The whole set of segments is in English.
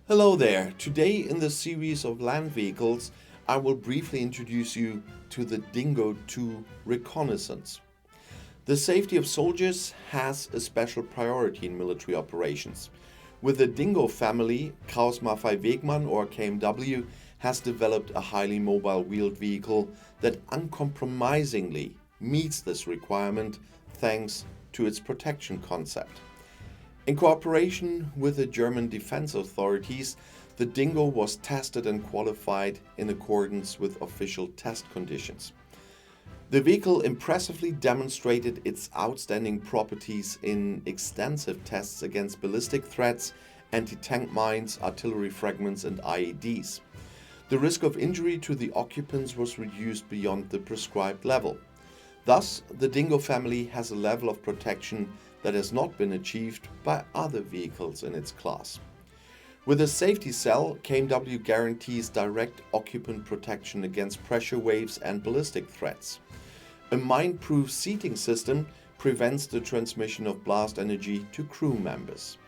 Hello there. Today in the series of land vehicles, I will briefly introduce you to the DINGO 2 Reconnaissance. The safety of soldiers has a special priority in military operations. With the DINGO family, Kraus Maffei Wegmann or KMW has developed a highly mobile wheeled vehicle that uncompromisingly meets this requirement thanks to its protection concept. In cooperation with the German defense authorities, the DINGO was tested and qualified in accordance with official test conditions. The vehicle impressively demonstrated its outstanding properties in extensive tests against ballistic threats, anti-tank mines, artillery fragments and IEDs. The risk of injury to the occupants was reduced beyond the prescribed level. Thus, the DINGO family has a level of protection that has not been achieved by other vehicles in its class. With a safety cell, KMW guarantees direct occupant protection against pressure waves and ballistic threats. A mine-proof seating system prevents the transmission of blast energy to crew members.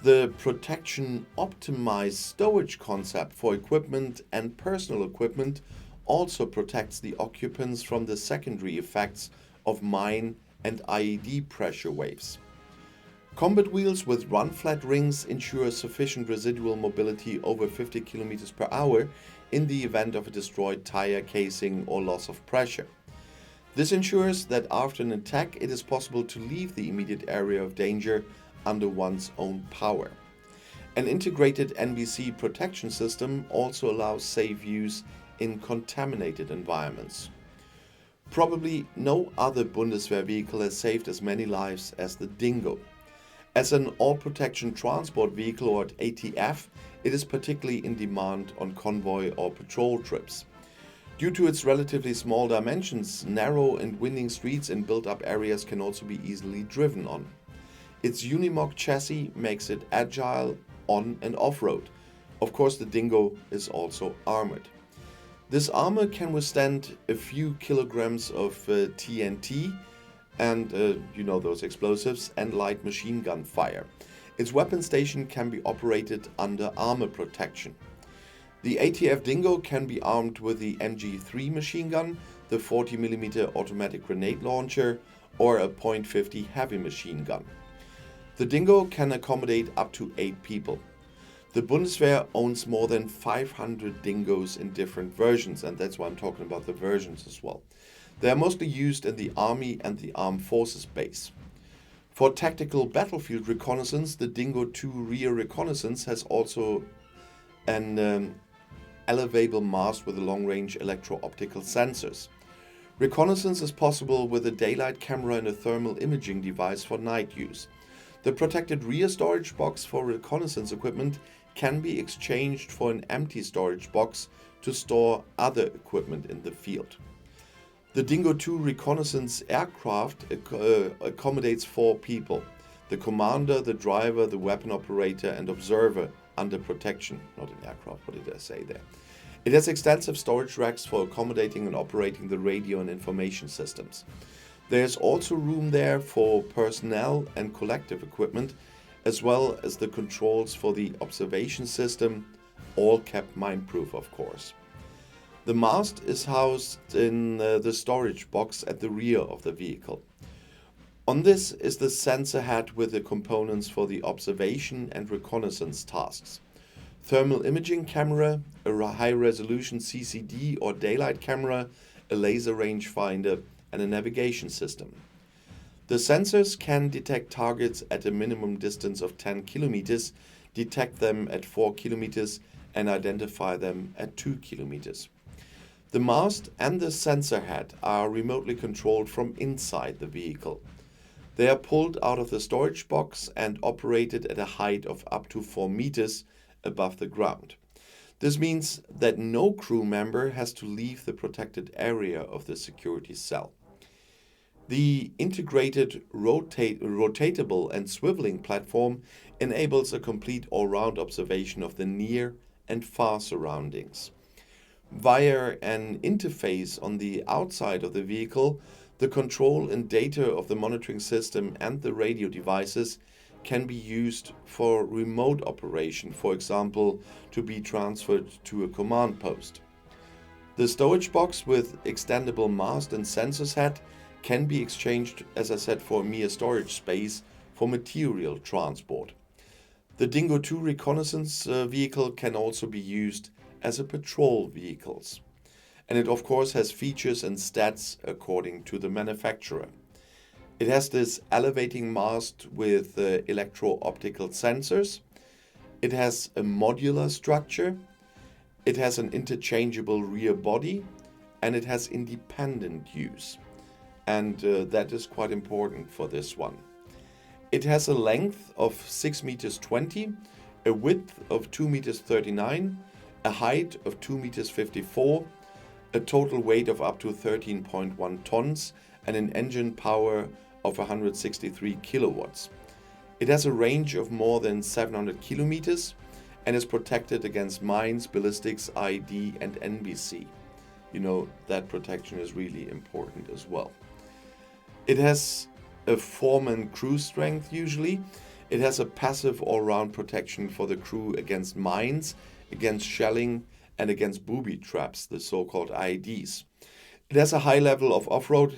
The protection-optimized stowage concept for equipment and personal equipment also protects the occupants from the secondary effects of mine and IED pressure waves. Combat wheels with run-flat rings ensure sufficient residual mobility over 50 km per hour in the event of a destroyed tire casing or loss of pressure. This ensures that after an attack it is possible to leave the immediate area of danger under one's own power. An integrated NBC protection system also allows safe use in contaminated environments. Probably no other Bundeswehr vehicle has saved as many lives as the DINGO. As an all-protection transport vehicle or ATF, it is particularly in demand on convoy or patrol trips. Due to its relatively small dimensions, narrow and winding streets in built-up areas can also be easily driven on. Its Unimog chassis makes it agile on and off-road. Of course, the DINGO is also armored. This armor can withstand a few kilograms of TNT and, those explosives, and light machine gun fire. Its weapon station can be operated under armor protection. The ATF DINGO can be armed with the MG3 machine gun, the 40mm automatic grenade launcher, or a .50 heavy machine gun. The DINGO can accommodate up to 8 people. The Bundeswehr owns more than 500 DINGOs in different versions, and that's why I'm talking about the versions as well. They are mostly used in the Army and the Armed Forces base. For tactical battlefield reconnaissance, the DINGO 2 rear reconnaissance has also an elevable mast with long-range electro-optical sensors. Reconnaissance is possible with a daylight camera and a thermal imaging device for night use. The protected rear storage box for reconnaissance equipment can be exchanged for an empty storage box to store other equipment in the field. The DINGO 2 reconnaissance aircraft accommodates 4 people: the commander, the driver, the weapon operator and observer under protection. Not an aircraft, what did I say there? It has extensive storage racks for accommodating and operating the radio and information systems. There is also room there for personnel and collective equipment, as well as the controls for the observation system, all kept mine-proof, of course. The mast is housed in the storage box at the rear of the vehicle. On this is the sensor head with the components for the observation and reconnaissance tasks. Thermal imaging camera, a high-resolution CCD or daylight camera, a laser rangefinder, and a navigation system. The sensors can detect targets at a minimum distance of 10 kilometers, detect them at 4 kilometers, and identify them at 2 kilometers. The mast and the sensor head are remotely controlled from inside the vehicle. They are pulled out of the storage box and operated at a height of up to 4 meters above the ground. This means that no crew member has to leave the protected area of the security cell. The integrated rotatable and swiveling platform enables a complete all-round observation of the near and far surroundings. Via an interface on the outside of the vehicle, the control and data of the monitoring system and the radio devices can be used for remote operation, for example, to be transferred to a command post. The stowage box with extendable mast and sensors head can be exchanged, as I said, for mere storage space for material transport. The DINGO 2 reconnaissance vehicle can also be used as a patrol vehicle. And it of course has features and stats according to the manufacturer. It has this elevating mast with electro-optical sensors. It has a modular structure. It has an interchangeable rear body, and it has independent use. And that is quite important for this one. It has a length of 6 meters 20, a width of 2 meters 39, a height of 2 meters 54, a total weight of up to 13.1 tons, and an engine power of 163 kilowatts. It has a range of more than 700 kilometers and is protected against mines, ballistics, ID, and NBC. You know, that protection is really important as well. It has a foreman crew strength usually. It has a passive all-round protection for the crew against mines, against shelling, and against booby traps, the so-called IEDs. It has a high level of off-road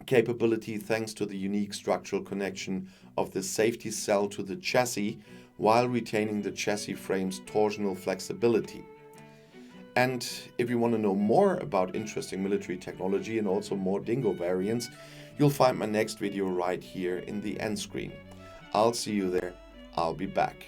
capability thanks to the unique structural connection of the safety cell to the chassis, while retaining the chassis frame's torsional flexibility. And if you want to know more about interesting military technology and also more DINGO variants, you'll find my next video right here in the end screen. I'll see you there. I'll be back.